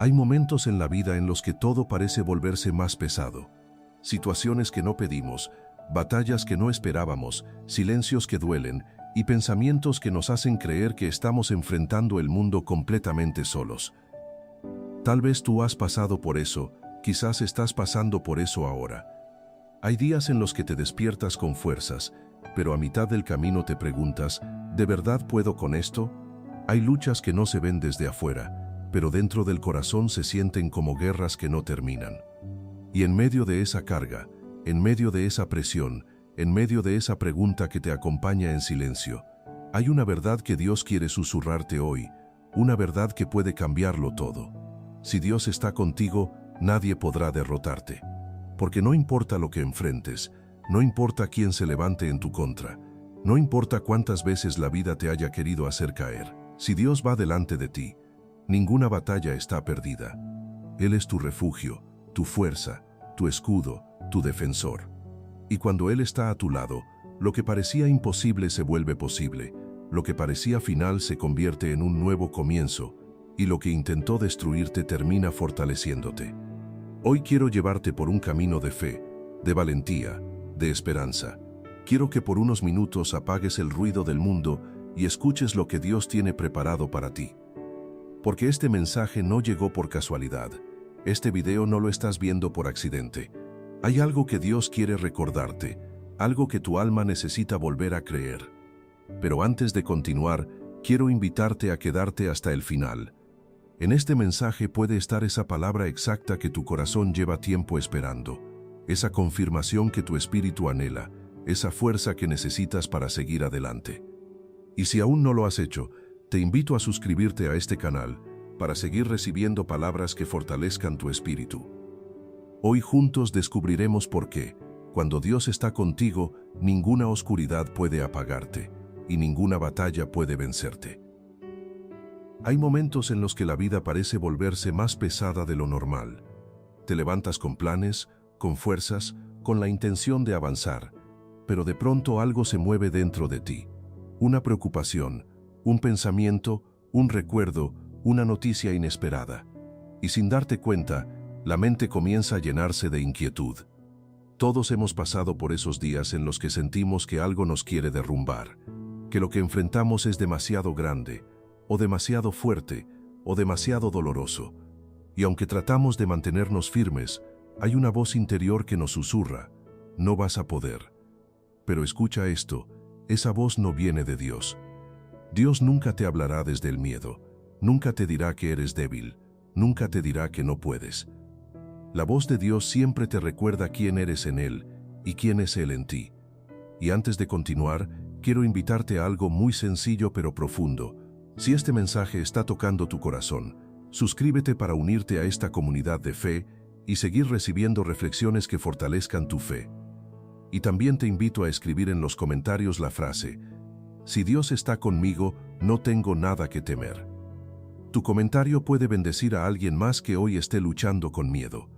Hay momentos en la vida en los que todo parece volverse más pesado. Situaciones que no pedimos, batallas que no esperábamos, silencios que duelen y pensamientos que nos hacen creer que estamos enfrentando el mundo completamente solos. Tal vez tú has pasado por eso, quizás estás pasando por eso ahora. Hay días en los que te despiertas con fuerzas, pero a mitad del camino te preguntas, ¿de verdad puedo con esto? Hay luchas que no se ven desde afuera, pero dentro del corazón se sienten como guerras que no terminan. Y en medio de esa carga, en medio de esa presión, en medio de esa pregunta que te acompaña en silencio, hay una verdad que Dios quiere susurrarte hoy, una verdad que puede cambiarlo todo. Si Dios está contigo, nadie podrá derrotarte. Porque no importa lo que enfrentes, no importa quién se levante en tu contra, no importa cuántas veces la vida te haya querido hacer caer, si Dios va delante de ti, ninguna batalla está perdida. Él es tu refugio, tu fuerza, tu escudo, tu defensor. Y cuando Él está a tu lado, lo que parecía imposible se vuelve posible, lo que parecía final se convierte en un nuevo comienzo, y lo que intentó destruirte termina fortaleciéndote. Hoy quiero llevarte por un camino de fe, de valentía, de esperanza. Quiero que por unos minutos apagues el ruido del mundo y escuches lo que Dios tiene preparado para ti. Porque este mensaje no llegó por casualidad. Este video no lo estás viendo por accidente. Hay algo que Dios quiere recordarte, algo que tu alma necesita volver a creer. Pero antes de continuar, quiero invitarte a quedarte hasta el final. En este mensaje puede estar esa palabra exacta que tu corazón lleva tiempo esperando, esa confirmación que tu espíritu anhela, esa fuerza que necesitas para seguir adelante. Y si aún no lo has hecho, te invito a suscribirte a este canal para seguir recibiendo palabras que fortalezcan tu espíritu. Hoy juntos descubriremos por qué, cuando Dios está contigo, ninguna oscuridad puede apagarte y ninguna batalla puede vencerte. Hay momentos en los que la vida parece volverse más pesada de lo normal. Te levantas con planes, con fuerzas, con la intención de avanzar, pero de pronto algo se mueve dentro de ti. Una preocupación, un pensamiento, un recuerdo, una noticia inesperada. Y sin darte cuenta, la mente comienza a llenarse de inquietud. Todos hemos pasado por esos días en los que sentimos que algo nos quiere derrumbar, que lo que enfrentamos es demasiado grande, o demasiado fuerte, o demasiado doloroso. Y aunque tratamos de mantenernos firmes, hay una voz interior que nos susurra, no vas a poder. Pero escucha esto, esa voz no viene de Dios. Dios nunca te hablará desde el miedo, nunca te dirá que eres débil, nunca te dirá que no puedes. La voz de Dios siempre te recuerda quién eres en Él y quién es Él en ti. Y antes de continuar, quiero invitarte a algo muy sencillo pero profundo. Si este mensaje está tocando tu corazón, suscríbete para unirte a esta comunidad de fe y seguir recibiendo reflexiones que fortalezcan tu fe. Y también te invito a escribir en los comentarios la frase, si Dios está conmigo, no tengo nada que temer. Tu comentario puede bendecir a alguien más que hoy esté luchando con miedo.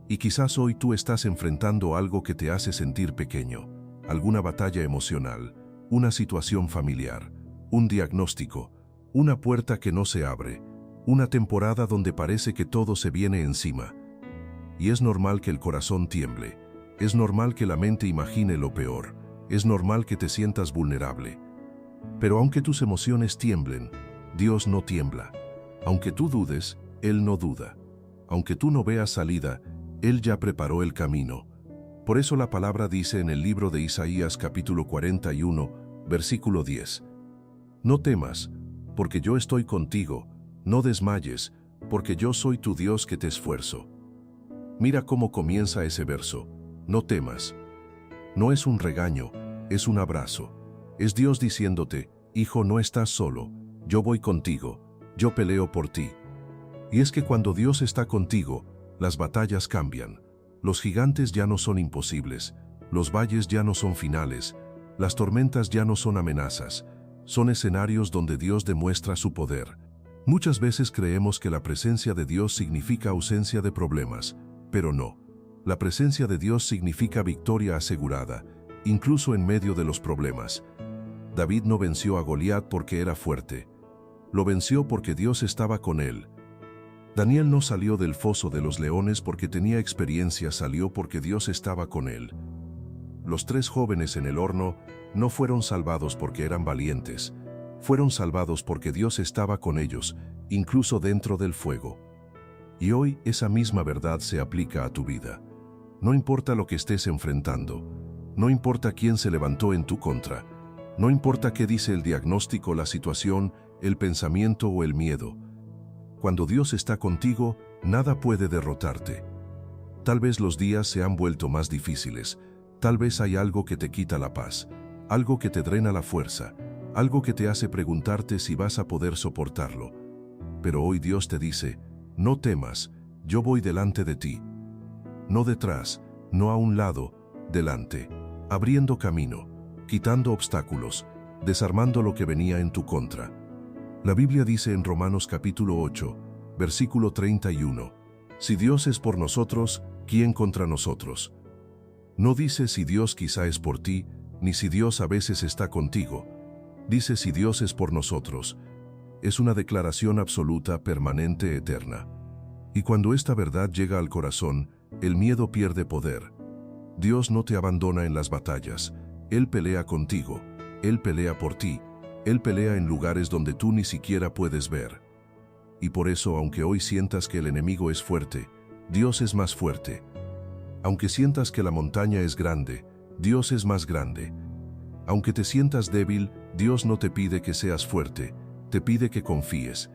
Y quizás hoy tú estás enfrentando algo que te hace sentir pequeño, alguna batalla emocional, una situación familiar, un diagnóstico, una puerta que no se abre, una temporada donde parece que todo se viene encima. Y es normal que el corazón tiemble, es normal que la mente imagine lo peor, es normal que te sientas vulnerable. Pero aunque tus emociones tiemblen, Dios no tiembla. Aunque tú dudes, Él no duda. Aunque tú no veas salida, Él ya preparó el camino. Por eso la palabra dice en el libro de Isaías capítulo 41, versículo 10. No temas, porque yo estoy contigo, no desmayes, porque yo soy tu Dios que te esfuerzo. Mira cómo comienza ese verso, no temas. No es un regaño, es un abrazo. Es Dios diciéndote, hijo, no estás solo, yo voy contigo, yo peleo por ti. Y es que cuando Dios está contigo, las batallas cambian. Los gigantes ya no son imposibles, los valles ya no son finales, las tormentas ya no son amenazas, son escenarios donde Dios demuestra su poder. Muchas veces creemos que la presencia de Dios significa ausencia de problemas, pero no. La presencia de Dios significa victoria asegurada, incluso en medio de los problemas. David no venció a Goliat porque era fuerte. Lo venció porque Dios estaba con él. Daniel no salió del foso de los leones porque tenía experiencia, salió porque Dios estaba con él. Los 3 jóvenes en el horno no fueron salvados porque eran valientes, fueron salvados porque Dios estaba con ellos, incluso dentro del fuego. Y hoy esa misma verdad se aplica a tu vida. No importa lo que estés enfrentando, no importa quién se levantó en tu contra, no importa qué dice el diagnóstico, la situación, el pensamiento o el miedo. Cuando Dios está contigo, nada puede derrotarte. Tal vez los días se han vuelto más difíciles, tal vez hay algo que te quita la paz, algo que te drena la fuerza, algo que te hace preguntarte si vas a poder soportarlo. Pero hoy Dios te dice, no temas, yo voy delante de ti. No detrás, no a un lado, delante, abriendo camino, quitando obstáculos, desarmando lo que venía en tu contra. La Biblia dice en Romanos capítulo 8, versículo 31, si Dios es por nosotros, ¿quién contra nosotros? No dice si Dios quizá es por ti, ni si Dios a veces está contigo. Dice si Dios es por nosotros. Es una declaración absoluta, permanente, eterna. Y cuando esta verdad llega al corazón, el miedo pierde poder. Dios no te abandona en las batallas. Él pelea contigo. Él pelea por ti. Él pelea en lugares donde tú ni siquiera puedes ver. Y por eso, aunque hoy sientas que el enemigo es fuerte, Dios es más fuerte. Aunque sientas que la montaña es grande, Dios es más grande. Aunque te sientas débil, Dios no te pide que seas fuerte, te pide que confíes.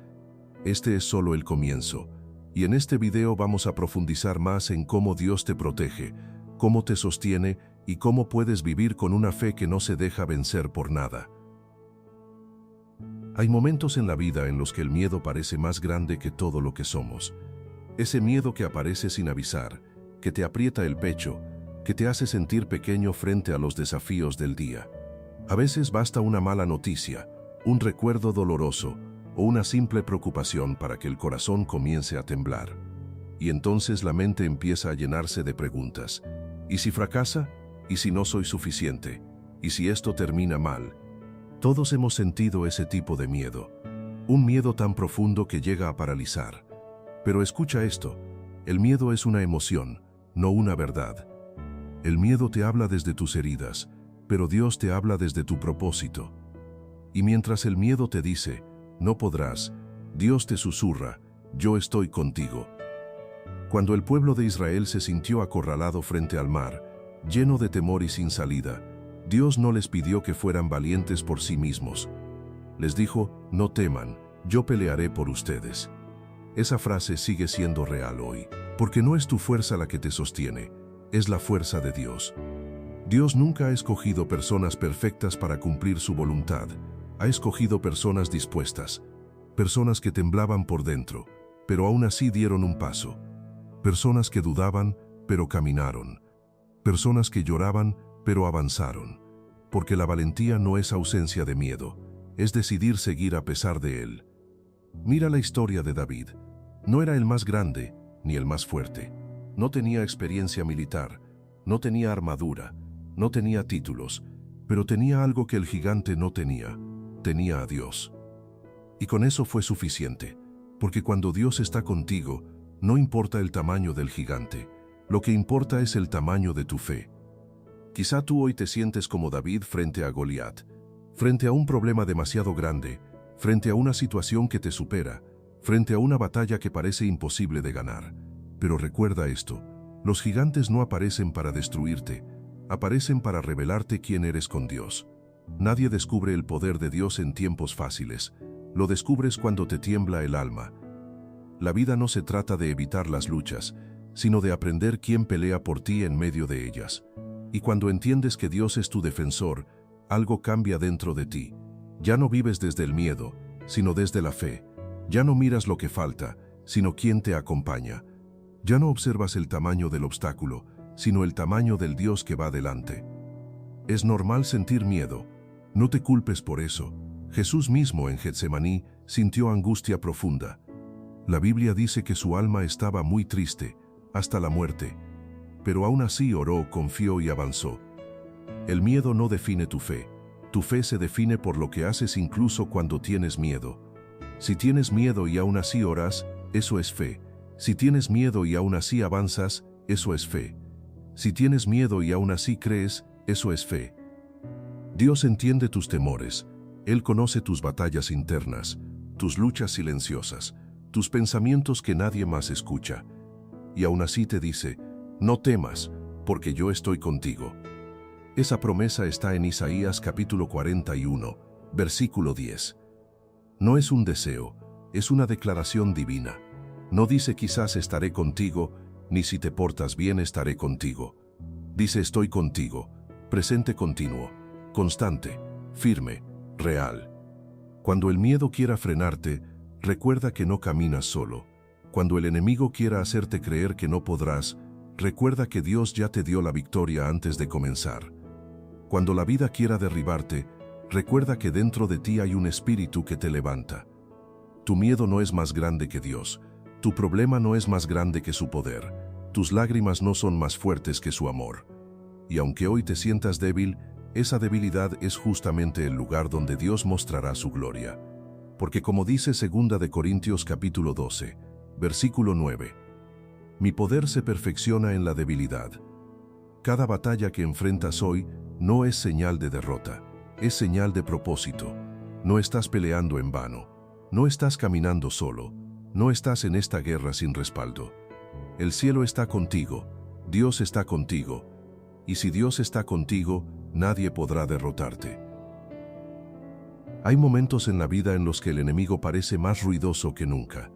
Este es solo el comienzo. Y en este video vamos a profundizar más en cómo Dios te protege, cómo te sostiene y cómo puedes vivir con una fe que no se deja vencer por nada. Hay momentos en la vida en los que el miedo parece más grande que todo lo que somos. Ese miedo que aparece sin avisar, que te aprieta el pecho, que te hace sentir pequeño frente a los desafíos del día. A veces basta una mala noticia, un recuerdo doloroso o una simple preocupación para que el corazón comience a temblar. Y entonces la mente empieza a llenarse de preguntas. ¿Y si fracasa? ¿Y si no soy suficiente? ¿Y si esto termina mal? Todos hemos sentido ese tipo de miedo. Un miedo tan profundo que llega a paralizar. Pero escucha esto, el miedo es una emoción, no una verdad. El miedo te habla desde tus heridas, pero Dios te habla desde tu propósito. Y mientras el miedo te dice, no podrás, Dios te susurra, yo estoy contigo. Cuando el pueblo de Israel se sintió acorralado frente al mar, lleno de temor y sin salida, Dios no les pidió que fueran valientes por sí mismos. Les dijo, no teman, yo pelearé por ustedes. Esa frase sigue siendo real hoy, porque no es tu fuerza la que te sostiene, es la fuerza de Dios. Dios nunca ha escogido personas perfectas para cumplir su voluntad. Ha escogido personas dispuestas, personas que temblaban por dentro, pero aún así dieron un paso. Personas que dudaban, pero caminaron. Personas que lloraban, pero avanzaron. Porque la valentía no es ausencia de miedo, es decidir seguir a pesar de él. Mira la historia de David. No era el más grande, ni el más fuerte. No tenía experiencia militar, no tenía armadura, no tenía títulos, pero tenía algo que el gigante no tenía. Tenía a Dios. Y con eso fue suficiente, porque cuando Dios está contigo, no importa el tamaño del gigante, lo que importa es el tamaño de tu fe. Quizá tú hoy te sientes como David frente a Goliat, frente a un problema demasiado grande, frente a una situación que te supera, frente a una batalla que parece imposible de ganar. Pero recuerda esto, los gigantes no aparecen para destruirte, aparecen para revelarte quién eres con Dios. Nadie descubre el poder de Dios en tiempos fáciles, lo descubres cuando te tiembla el alma. La vida no se trata de evitar las luchas, sino de aprender quién pelea por ti en medio de ellas. Y cuando entiendes que Dios es tu defensor, algo cambia dentro de ti. Ya no vives desde el miedo, sino desde la fe. Ya no miras lo que falta, sino quién te acompaña. Ya no observas el tamaño del obstáculo, sino el tamaño del Dios que va delante. Es normal sentir miedo. No te culpes por eso. Jesús mismo en Getsemaní sintió angustia profunda. La Biblia dice que su alma estaba muy triste, hasta la muerte. Pero aún así oró, confió y avanzó. El miedo no define tu fe. Tu fe se define por lo que haces incluso cuando tienes miedo. Si tienes miedo y aún así oras, eso es fe. Si tienes miedo y aún así avanzas, eso es fe. Si tienes miedo y aún así crees, eso es fe. Dios entiende tus temores. Él conoce tus batallas internas, tus luchas silenciosas, tus pensamientos que nadie más escucha. Y aún así te dice, no temas, porque yo estoy contigo. Esa promesa está en Isaías capítulo 41, versículo 10. No es un deseo, es una declaración divina. No dice quizás estaré contigo, ni si te portas bien estaré contigo. Dice estoy contigo, presente continuo, constante, firme, real. Cuando el miedo quiera frenarte, recuerda que no caminas solo. Cuando el enemigo quiera hacerte creer que no podrás, recuerda que Dios ya te dio la victoria antes de comenzar. Cuando la vida quiera derribarte, recuerda que dentro de ti hay un espíritu que te levanta. Tu miedo no es más grande que Dios. Tu problema no es más grande que su poder. Tus lágrimas no son más fuertes que su amor. Y aunque hoy te sientas débil, esa debilidad es justamente el lugar donde Dios mostrará su gloria. Porque como dice 2 de Corintios capítulo 12, versículo 9, mi poder se perfecciona en la debilidad. Cada batalla que enfrentas hoy no es señal de derrota, es señal de propósito. No estás peleando en vano, no estás caminando solo, no estás en esta guerra sin respaldo. El cielo está contigo, Dios está contigo, y si Dios está contigo, nadie podrá derrotarte. Hay momentos en la vida en los que el enemigo parece más ruidoso que nunca.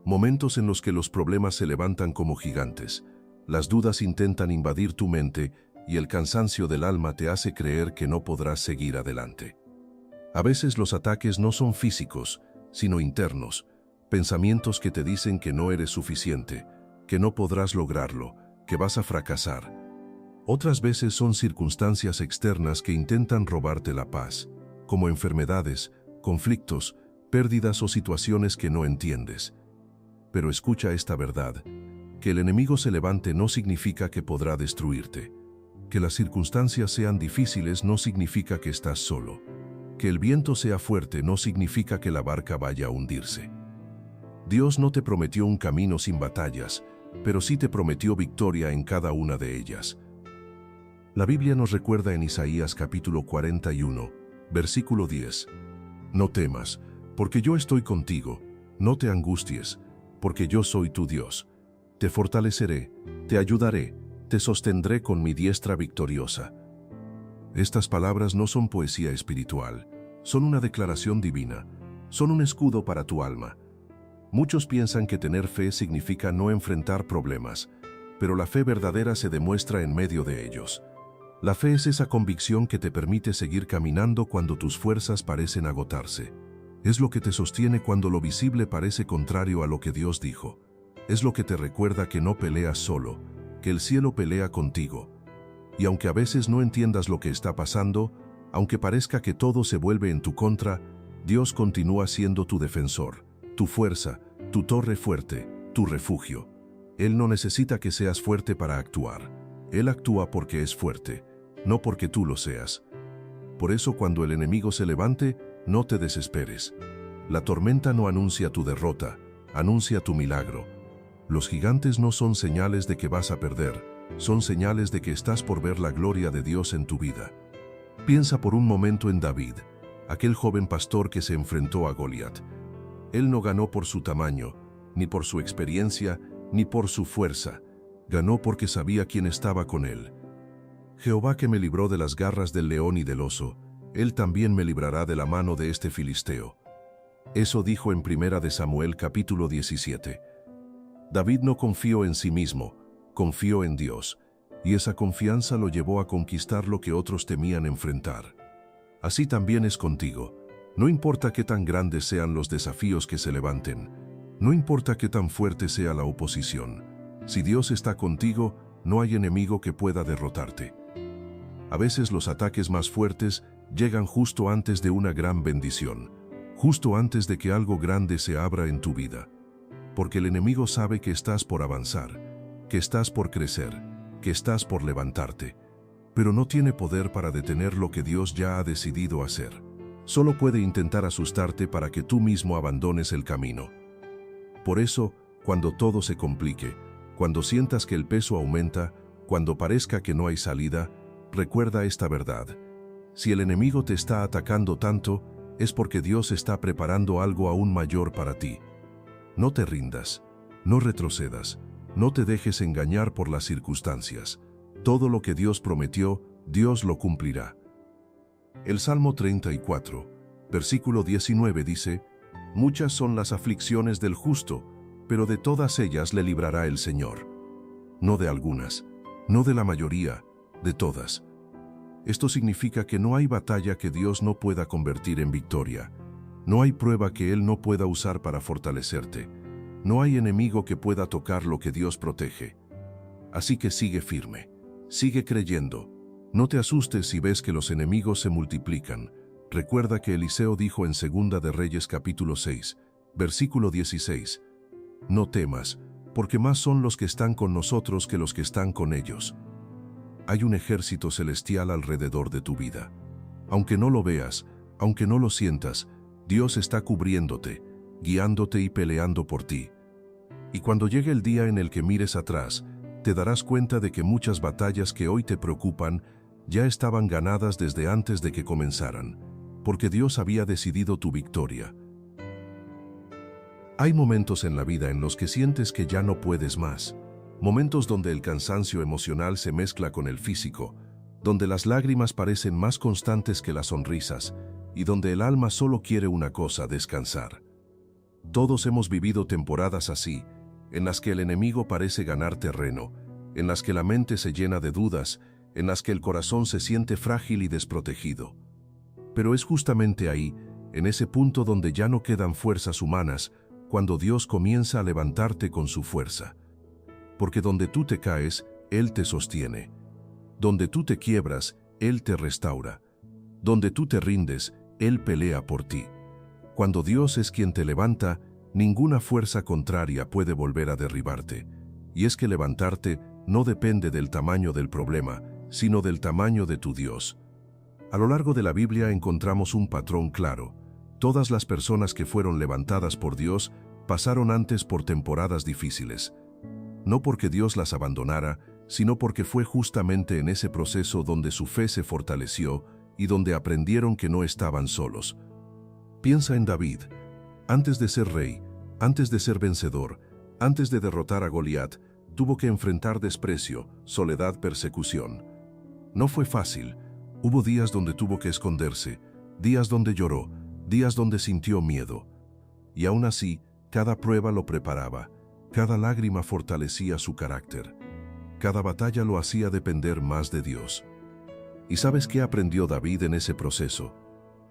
Momentos en los que los problemas se levantan como gigantes. Las dudas intentan invadir tu mente y el cansancio del alma te hace creer que no podrás seguir adelante. A veces los ataques no son físicos, sino internos. Pensamientos que te dicen que no eres suficiente, que no podrás lograrlo, que vas a fracasar. Otras veces son circunstancias externas que intentan robarte la paz, como enfermedades, conflictos, pérdidas o situaciones que no entiendes. Pero escucha esta verdad, que el enemigo se levante no significa que podrá destruirte. Que las circunstancias sean difíciles no significa que estás solo. Que el viento sea fuerte no significa que la barca vaya a hundirse. Dios no te prometió un camino sin batallas, pero sí te prometió victoria en cada una de ellas. La Biblia nos recuerda en Isaías capítulo 41, versículo 10. No temas, porque yo estoy contigo, no te angusties, porque yo soy tu Dios. Te fortaleceré, te ayudaré, te sostendré con mi diestra victoriosa. Estas palabras no son poesía espiritual, son una declaración divina, son un escudo para tu alma. Muchos piensan que tener fe significa no enfrentar problemas, pero la fe verdadera se demuestra en medio de ellos. La fe es esa convicción que te permite seguir caminando cuando tus fuerzas parecen agotarse. Es lo que te sostiene cuando lo visible parece contrario a lo que Dios dijo. Es lo que te recuerda que no peleas solo, que el cielo pelea contigo. Y aunque a veces no entiendas lo que está pasando, aunque parezca que todo se vuelve en tu contra, Dios continúa siendo tu defensor, tu fuerza, tu torre fuerte, tu refugio. Él no necesita que seas fuerte para actuar. Él actúa porque es fuerte, no porque tú lo seas. Por eso cuando el enemigo se levante, no te desesperes. La tormenta no anuncia tu derrota, anuncia tu milagro. Los gigantes no son señales de que vas a perder, son señales de que estás por ver la gloria de Dios en tu vida. Piensa por un momento en David, aquel joven pastor que se enfrentó a Goliat. Él no ganó por su tamaño, ni por su experiencia, ni por su fuerza. Ganó porque sabía quién estaba con él. Jehová que me libró de las garras del león y del oso, Él también me librará de la mano de este filisteo. Eso dijo en 1 Samuel capítulo 17. David no confió en sí mismo, confió en Dios, y esa confianza lo llevó a conquistar lo que otros temían enfrentar. Así también es contigo. No importa qué tan grandes sean los desafíos que se levanten, no importa qué tan fuerte sea la oposición. Si Dios está contigo, no hay enemigo que pueda derrotarte. A veces los ataques más fuertes llegan justo antes de una gran bendición, justo antes de que algo grande se abra en tu vida. Porque el enemigo sabe que estás por avanzar, que estás por crecer, que estás por levantarte. Pero no tiene poder para detener lo que Dios ya ha decidido hacer. Solo puede intentar asustarte para que tú mismo abandones el camino. Por eso, Cuando todo se complique, cuando sientas que el peso aumenta, cuando parezca que no hay salida, recuerda esta verdad. Si el enemigo te está atacando tanto, es porque Dios está preparando algo aún mayor para ti. No te rindas, no retrocedas, no te dejes engañar por las circunstancias. Todo lo que Dios prometió, Dios lo cumplirá. El Salmo 34, versículo 19 dice: «Muchas son las aflicciones del justo, pero de todas ellas le librará el Señor». No de algunas, no de la mayoría, de todas. Esto significa que no hay batalla que Dios no pueda convertir en victoria. No hay prueba que Él no pueda usar para fortalecerte. No hay enemigo que pueda tocar lo que Dios protege. Así que sigue firme, sigue creyendo. No te asustes si ves que los enemigos se multiplican. Recuerda que Eliseo dijo en 2 de Reyes capítulo 6, versículo 16, «No temas, porque más son los que están con nosotros que los que están con ellos». Hay un ejército celestial alrededor de tu vida. Aunque no lo veas, aunque no lo sientas, Dios está cubriéndote, guiándote y peleando por ti. Y cuando llegue el día en el que mires atrás, te darás cuenta de que muchas batallas que hoy te preocupan ya estaban ganadas desde antes de que comenzaran, porque Dios había decidido tu victoria. Hay momentos en la vida en los que sientes que ya no puedes más. Momentos donde el cansancio emocional se mezcla con el físico, donde las lágrimas parecen más constantes que las sonrisas y donde el alma solo quiere una cosa: descansar. Todos hemos vivido temporadas así, en las que el enemigo parece ganar terreno, en las que la mente se llena de dudas, en las que el corazón se siente frágil y desprotegido. Pero es justamente ahí, en ese punto donde ya no quedan fuerzas humanas, cuando Dios comienza a levantarte con su fuerza. Porque donde tú te caes, Él te sostiene. Donde tú te quiebras, Él te restaura. Donde tú te rindes, Él pelea por ti. Cuando Dios es quien te levanta, ninguna fuerza contraria puede volver a derribarte. Y es que levantarte no depende del tamaño del problema, sino del tamaño de tu Dios. A lo largo de la Biblia encontramos un patrón claro. Todas las personas que fueron levantadas por Dios pasaron antes por temporadas difíciles. No porque Dios las abandonara, sino porque fue justamente en ese proceso donde su fe se fortaleció y donde aprendieron que no estaban solos. Piensa en David. Antes de ser rey, antes de ser vencedor, antes de derrotar a Goliat, tuvo que enfrentar desprecio, soledad, persecución. No fue fácil. Hubo días donde tuvo que esconderse, días donde lloró, días donde sintió miedo. Y aún así, cada prueba lo preparaba. Cada lágrima fortalecía su carácter. Cada batalla lo hacía depender más de Dios. ¿Y sabes qué aprendió David en ese proceso?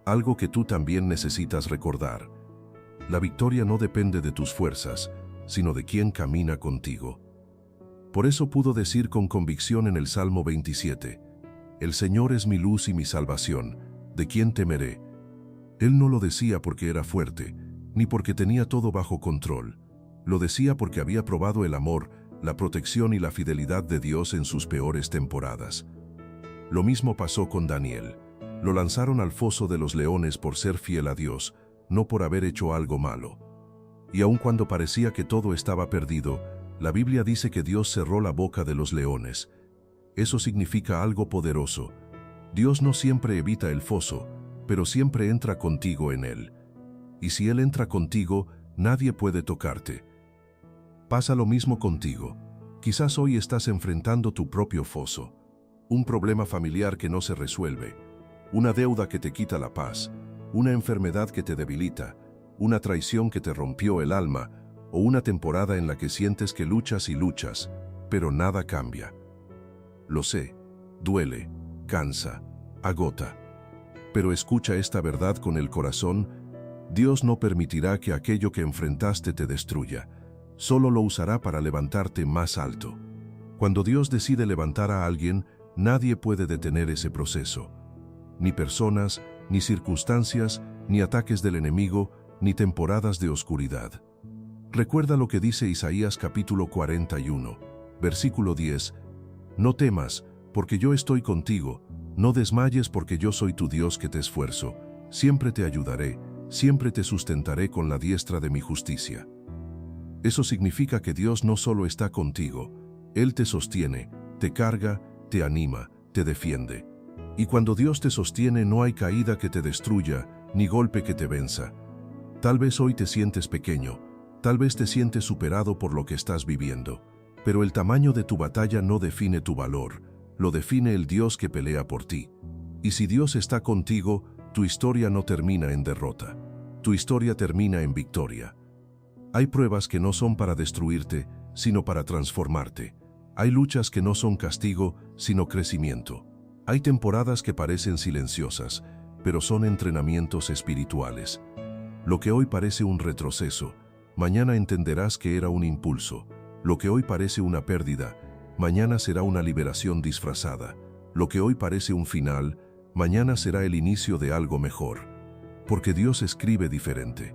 Algo que tú también necesitas recordar. La victoria no depende de tus fuerzas, sino de quien camina contigo. Por eso pudo decir con convicción en el Salmo 27, «El Señor es mi luz y mi salvación, ¿de quién temeré?». Él no lo decía porque era fuerte, ni porque tenía todo bajo control. Lo decía porque había probado el amor, la protección y la fidelidad de Dios en sus peores temporadas. Lo mismo pasó con Daniel. Lo lanzaron al foso de los leones por ser fiel a Dios, no por haber hecho algo malo. Y aun cuando parecía que todo estaba perdido, la Biblia dice que Dios cerró la boca de los leones. Eso significa algo poderoso. Dios no siempre evita el foso, pero siempre entra contigo en él. Y si Él entra contigo, nadie puede tocarte. Pasa lo mismo contigo. Quizás hoy estás enfrentando tu propio foso, un problema familiar que no se resuelve, una deuda que te quita la paz, una enfermedad que te debilita, una traición que te rompió el alma, o una temporada en la que sientes que luchas y luchas, pero nada cambia. Lo sé, duele, cansa, agota. Pero escucha esta verdad con el corazón: Dios no permitirá que aquello que enfrentaste te destruya, solo lo usará para levantarte más alto. Cuando Dios decide levantar a alguien, nadie puede detener ese proceso. Ni personas, ni circunstancias, ni ataques del enemigo, ni temporadas de oscuridad. Recuerda lo que dice Isaías capítulo 41, versículo 10. No temas, porque yo estoy contigo, no desmayes porque yo soy tu Dios que te esfuerzo, siempre te ayudaré, siempre te sustentaré con la diestra de mi justicia. Eso significa que Dios no solo está contigo, Él te sostiene, te carga, te anima, te defiende. Y cuando Dios te sostiene no hay caída que te destruya, ni golpe que te venza. Tal vez hoy te sientes pequeño, tal vez te sientes superado por lo que estás viviendo, pero el tamaño de tu batalla no define tu valor, lo define el Dios que pelea por ti. Y si Dios está contigo, tu historia no termina en derrota, tu historia termina en victoria. Hay pruebas que no son para destruirte, sino para transformarte. Hay luchas que no son castigo, sino crecimiento. Hay temporadas que parecen silenciosas, pero son entrenamientos espirituales. Lo que hoy parece un retroceso, mañana entenderás que era un impulso. Lo que hoy parece una pérdida, mañana será una liberación disfrazada. Lo que hoy parece un final, mañana será el inicio de algo mejor. Porque Dios escribe diferente.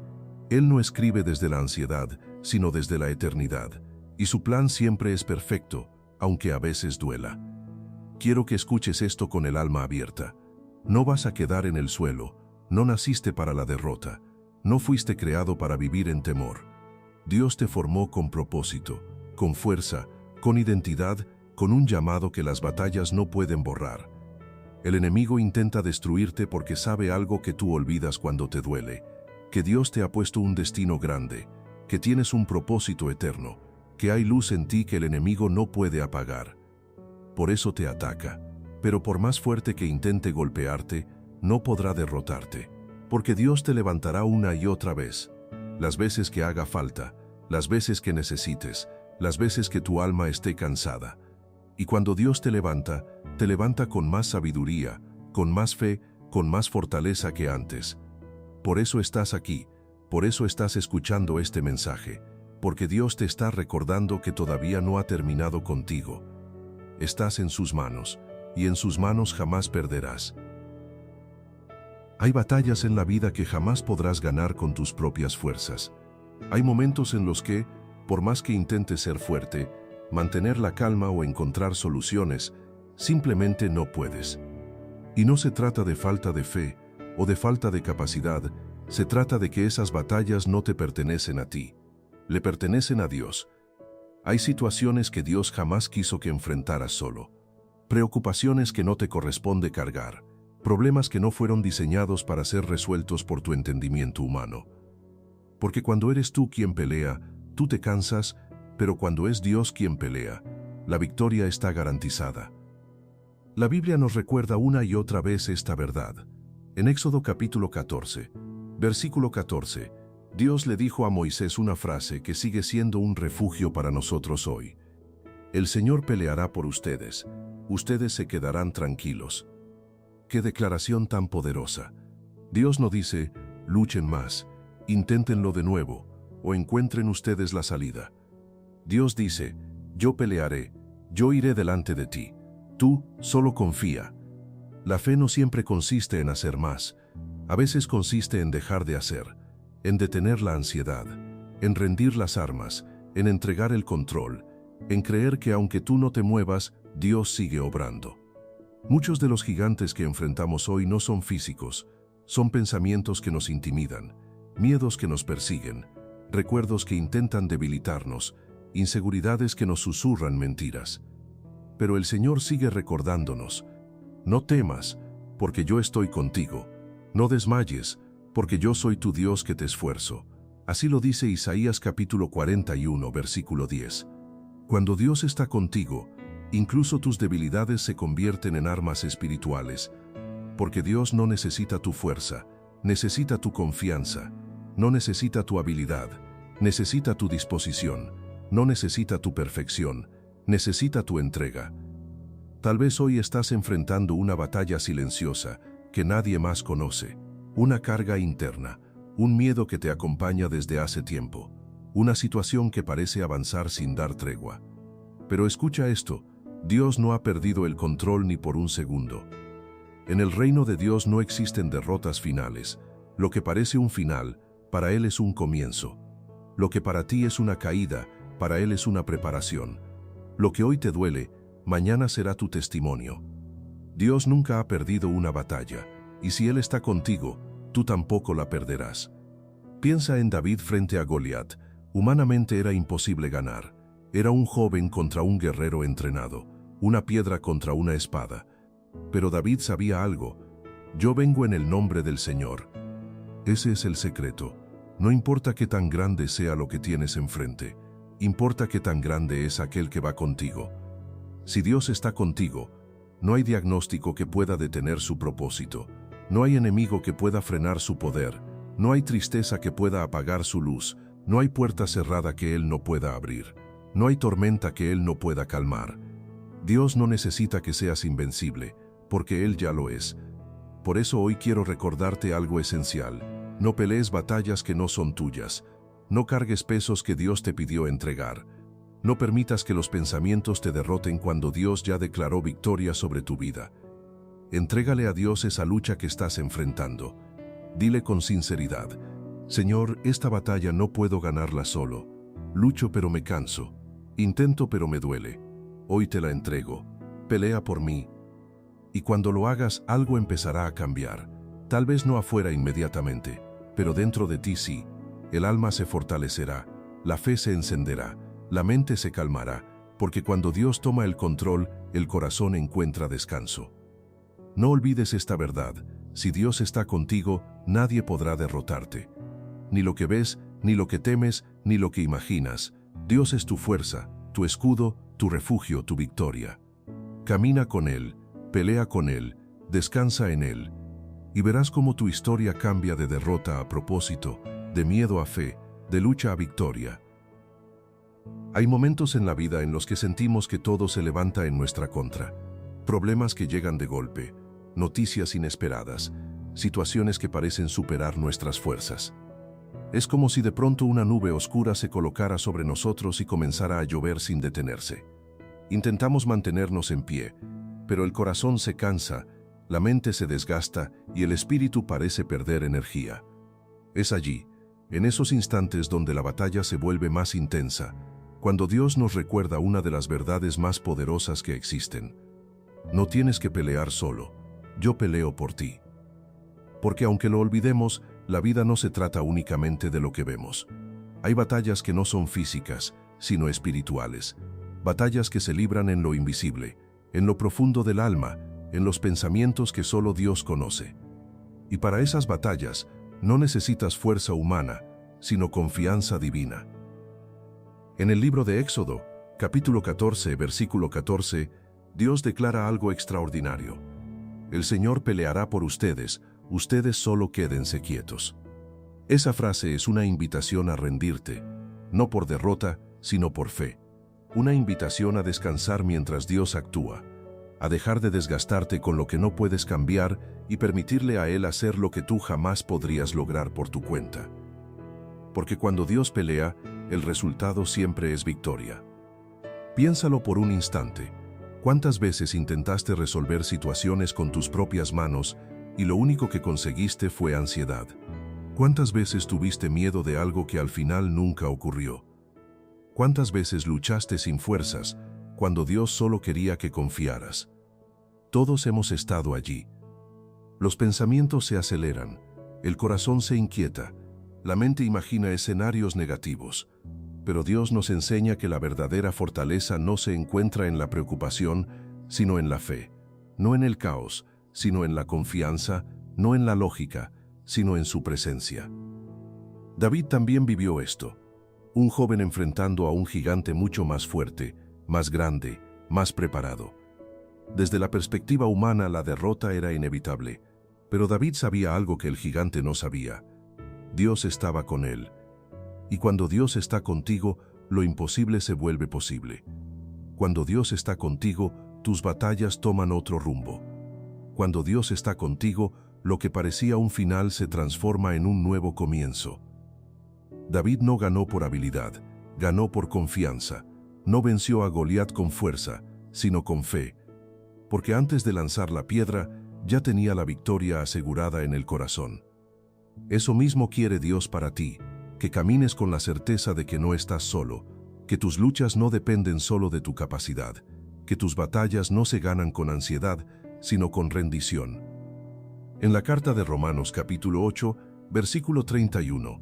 Él no escribe desde la ansiedad, sino desde la eternidad. Y su plan siempre es perfecto, aunque a veces duela. Quiero que escuches esto con el alma abierta. No vas a quedar en el suelo, no naciste para la derrota, no fuiste creado para vivir en temor. Dios te formó con propósito, con fuerza, con identidad, con un llamado que las batallas no pueden borrar. El enemigo intenta destruirte porque sabe algo que tú olvidas cuando te duele, que Dios te ha puesto un destino grande, que tienes un propósito eterno, que hay luz en ti que el enemigo no puede apagar. Por eso te ataca, pero por más fuerte que intente golpearte, no podrá derrotarte, porque Dios te levantará una y otra vez, las veces que haga falta, las veces que necesites, las veces que tu alma esté cansada. Y cuando Dios te levanta con más sabiduría, con más fe, con más fortaleza que antes. Por eso estás aquí, por eso estás escuchando este mensaje, porque Dios te está recordando que todavía no ha terminado contigo. Estás en sus manos, y en sus manos jamás perderás. Hay batallas en la vida que jamás podrás ganar con tus propias fuerzas. Hay momentos en los que, por más que intentes ser fuerte, mantener la calma o encontrar soluciones, simplemente no puedes. Y no se trata de falta de fe o de falta de capacidad, se trata de que esas batallas no te pertenecen a ti, le pertenecen a Dios. Hay situaciones que Dios jamás quiso que enfrentaras solo, preocupaciones que no te corresponde cargar, problemas que no fueron diseñados para ser resueltos por tu entendimiento humano. Porque cuando eres tú quien pelea, tú te cansas, pero cuando es Dios quien pelea, la victoria está garantizada. La Biblia nos recuerda una y otra vez esta verdad. En Éxodo capítulo 14, versículo 14, Dios le dijo a Moisés una frase que sigue siendo un refugio para nosotros hoy. El Señor peleará por ustedes, ustedes se quedarán tranquilos. ¡Qué declaración tan poderosa! Dios no dice, luchen más, inténtenlo de nuevo, o encuentren ustedes la salida. Dios dice, yo pelearé, yo iré delante de ti. Tú solo confía. La fe no siempre consiste en hacer más, a veces consiste en dejar de hacer, en detener la ansiedad, en rendir las armas, en entregar el control, en creer que aunque tú no te muevas, Dios sigue obrando. Muchos de los gigantes que enfrentamos hoy no son físicos, son pensamientos que nos intimidan, miedos que nos persiguen, recuerdos que intentan debilitarnos, inseguridades que nos susurran mentiras. Pero el Señor sigue recordándonos, no temas, porque yo estoy contigo, no desmayes, porque yo soy tu Dios que te esfuerzo. Así lo dice Isaías capítulo 41, versículo 10. Cuando Dios está contigo, incluso tus debilidades se convierten en armas espirituales, porque Dios no necesita tu fuerza, necesita tu confianza, no necesita tu habilidad, necesita tu disposición, no necesita tu perfección, necesita tu entrega. Tal vez hoy estás enfrentando una batalla silenciosa que nadie más conoce, una carga interna, un miedo que te acompaña desde hace tiempo, una situación que parece avanzar sin dar tregua. Pero escucha esto, Dios no ha perdido el control ni por un segundo. En el reino de Dios no existen derrotas finales. Lo que parece un final, para Él es un comienzo. Lo que para ti es una caída, para Él es una preparación. Lo que hoy te duele, mañana será tu testimonio. Dios nunca ha perdido una batalla, y si Él está contigo, tú tampoco la perderás. Piensa en David frente a Goliat, Humanamente era imposible ganar. Era un joven contra un guerrero entrenado, una piedra contra una espada. Pero David sabía algo: yo vengo en el nombre del Señor. Ese es el secreto. No importa qué tan grande sea lo que tienes enfrente, importa qué tan grande es aquel que va contigo. Si Dios está contigo, no hay diagnóstico que pueda detener su propósito, no hay enemigo que pueda frenar su poder, no hay tristeza que pueda apagar su luz, no hay puerta cerrada que Él no pueda abrir, no hay tormenta que Él no pueda calmar. Dios no necesita que seas invencible, porque Él ya lo es. Por eso hoy quiero recordarte algo esencial: no pelees batallas que no son tuyas, no cargues pesos que Dios te pidió entregar, no permitas que los pensamientos te derroten cuando Dios ya declaró victoria sobre tu vida. Entrégale a Dios esa lucha que estás enfrentando. Dile con sinceridad: Señor, esta batalla no puedo ganarla solo. Lucho pero me canso. Intento pero me duele. Hoy te la entrego. Pelea por mí. Y cuando lo hagas, algo empezará a cambiar. Tal vez no afuera inmediatamente, pero dentro de ti sí. El alma se fortalecerá, la fe se encenderá, la mente se calmará, porque cuando Dios toma el control, el corazón encuentra descanso. No olvides esta verdad: si Dios está contigo, nadie podrá derrotarte. Ni lo que ves, ni lo que temes, ni lo que imaginas. Dios es tu fuerza, tu escudo, tu refugio, tu victoria. Camina con Él, pelea con Él, descansa en Él, y verás cómo tu historia cambia de derrota a propósito, de miedo a fe, de lucha a victoria. Hay momentos en la vida en los que sentimos que todo se levanta en nuestra contra. Problemas que llegan de golpe, noticias inesperadas, situaciones que parecen superar nuestras fuerzas. Es como si de pronto una nube oscura se colocara sobre nosotros y comenzara a llover sin detenerse. Intentamos mantenernos en pie, pero el corazón se cansa, la mente se desgasta y el espíritu parece perder energía. Es allí, en esos instantes donde la batalla se vuelve más intensa, cuando Dios nos recuerda una de las verdades más poderosas que existen. No tienes que pelear solo, yo peleo por ti. Porque aunque lo olvidemos, la vida no se trata únicamente de lo que vemos. Hay batallas que no son físicas, sino espirituales. Batallas que se libran en lo invisible, en lo profundo del alma, en los pensamientos que solo Dios conoce. Y para esas batallas, no necesitas fuerza humana, sino confianza divina. En el libro de Éxodo, capítulo 14, versículo 14, Dios declara algo extraordinario: el Señor peleará por ustedes, ustedes solo quédense quietos. Esa frase es una invitación a rendirte, no por derrota, sino por fe. Una invitación a descansar mientras Dios actúa, a dejar de desgastarte con lo que no puedes cambiar y permitirle a Él hacer lo que tú jamás podrías lograr por tu cuenta. Porque cuando Dios pelea, el resultado siempre es victoria. Piénsalo por un instante. ¿Cuántas veces intentaste resolver situaciones con tus propias manos y lo único que conseguiste fue ansiedad? ¿Cuántas veces tuviste miedo de algo que al final nunca ocurrió? ¿Cuántas veces luchaste sin fuerzas cuando Dios solo quería que confiaras? Todos hemos estado allí. Los pensamientos se aceleran, el corazón se inquieta, la mente imagina escenarios negativos. Pero Dios nos enseña que la verdadera fortaleza no se encuentra en la preocupación, sino en la fe. No en el caos, sino en la confianza, no en la lógica, sino en su presencia. David también vivió esto. Un joven enfrentando a un gigante mucho más fuerte, más grande, más preparado. Desde la perspectiva humana, la derrota era inevitable, pero David sabía algo que el gigante no sabía. Dios estaba con él. Y cuando Dios está contigo, lo imposible se vuelve posible. Cuando Dios está contigo, tus batallas toman otro rumbo. Cuando Dios está contigo, lo que parecía un final se transforma en un nuevo comienzo. David no ganó por habilidad, ganó por confianza. No venció a Goliat con fuerza, sino con fe. Porque antes de lanzar la piedra, ya tenía la victoria asegurada en el corazón. Eso mismo quiere Dios para ti, que camines con la certeza de que no estás solo, que tus luchas no dependen solo de tu capacidad, que tus batallas no se ganan con ansiedad, sino con rendición. En la carta de Romanos capítulo 8, versículo 31,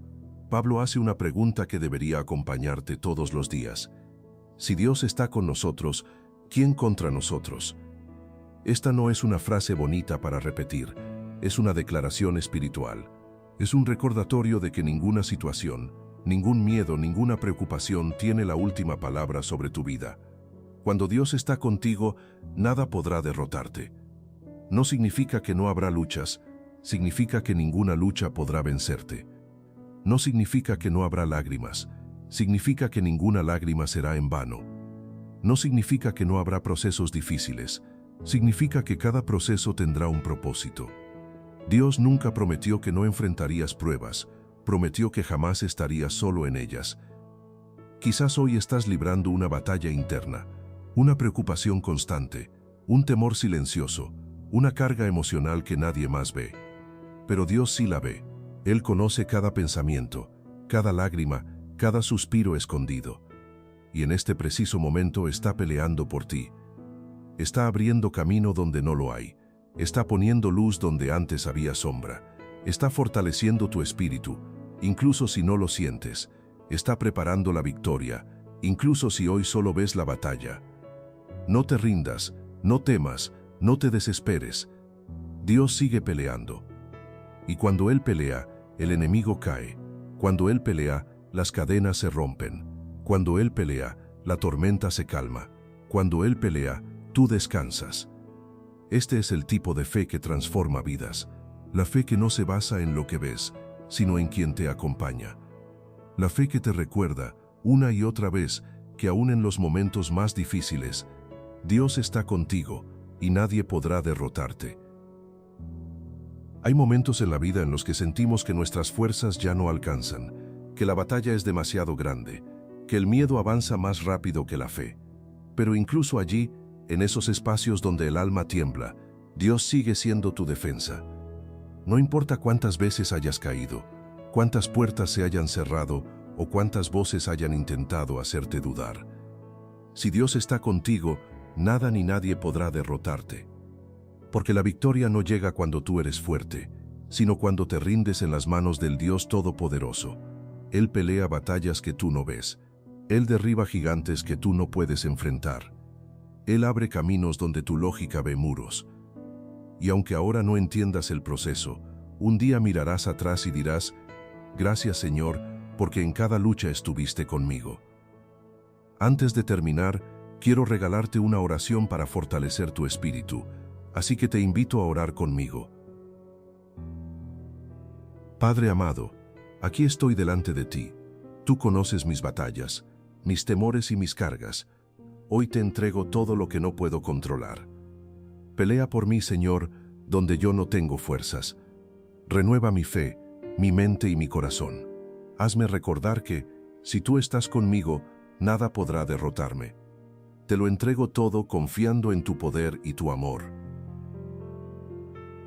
Pablo hace una pregunta que debería acompañarte todos los días. Si Dios está con nosotros, ¿quién contra nosotros? Esta no es una frase bonita para repetir, es una declaración espiritual. Es un recordatorio de que ninguna situación, ningún miedo, ninguna preocupación tiene la última palabra sobre tu vida. Cuando Dios está contigo, nada podrá derrotarte. No significa que no habrá luchas, significa que ninguna lucha podrá vencerte. No significa que no habrá lágrimas, significa que ninguna lágrima será en vano. No significa que no habrá procesos difíciles, significa que cada proceso tendrá un propósito. Dios nunca prometió que no enfrentarías pruebas, prometió que jamás estarías solo en ellas. Quizás hoy estás librando una batalla interna, una preocupación constante, un temor silencioso, una carga emocional que nadie más ve. Pero Dios sí la ve. Él conoce cada pensamiento, cada lágrima, cada suspiro escondido. Y en este preciso momento está peleando por ti. Está abriendo camino donde no lo hay. Está poniendo luz donde antes había sombra. Está fortaleciendo tu espíritu, incluso si no lo sientes. Está preparando la victoria, incluso si hoy solo ves la batalla. No te rindas, no temas, no te desesperes. Dios sigue peleando. Y cuando Él pelea, el enemigo cae. Cuando Él pelea, las cadenas se rompen. Cuando Él pelea, la tormenta se calma. Cuando Él pelea, tú descansas. Este es el tipo de fe que transforma vidas. La fe que no se basa en lo que ves, sino en quien te acompaña. La fe que te recuerda, una y otra vez, que aún en los momentos más difíciles, Dios está contigo y nadie podrá derrotarte. Hay momentos en la vida en los que sentimos que nuestras fuerzas ya no alcanzan, que la batalla es demasiado grande, que el miedo avanza más rápido que la fe. Pero incluso allí, en esos espacios donde el alma tiembla, Dios sigue siendo tu defensa. No importa cuántas veces hayas caído, cuántas puertas se hayan cerrado o cuántas voces hayan intentado hacerte dudar. Si Dios está contigo, nada ni nadie podrá derrotarte. Porque la victoria no llega cuando tú eres fuerte, sino cuando te rindes en las manos del Dios Todopoderoso. Él pelea batallas que tú no ves. Él derriba gigantes que tú no puedes enfrentar. Él abre caminos donde tu lógica ve muros. Y aunque ahora no entiendas el proceso, un día mirarás atrás y dirás, gracias Señor, porque en cada lucha estuviste conmigo. Antes de terminar, quiero regalarte una oración para fortalecer tu espíritu, así que te invito a orar conmigo. Padre amado, aquí estoy delante de ti. Tú conoces mis batallas, mis temores y mis cargas. Hoy te entrego todo lo que no puedo controlar. Pelea por mí, Señor, donde yo no tengo fuerzas. Renueva mi fe, mi mente y mi corazón. Hazme recordar que, si tú estás conmigo, nada podrá derrotarme. Te lo entrego todo confiando en tu poder y tu amor.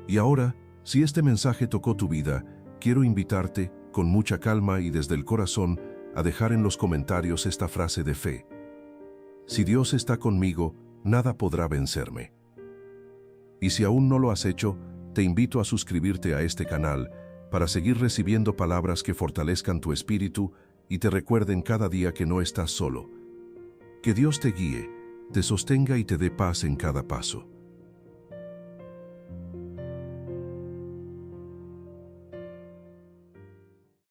Y ahora, si este mensaje tocó tu vida, quiero invitarte, con mucha calma y desde el corazón, a dejar en los comentarios esta frase de fe. Si Dios está conmigo, nada podrá vencerme. Y si aún no lo has hecho, te invito a suscribirte a este canal para seguir recibiendo palabras que fortalezcan tu espíritu y te recuerden cada día que no estás solo. Que Dios te guíe, te sostenga y te dé paz en cada paso.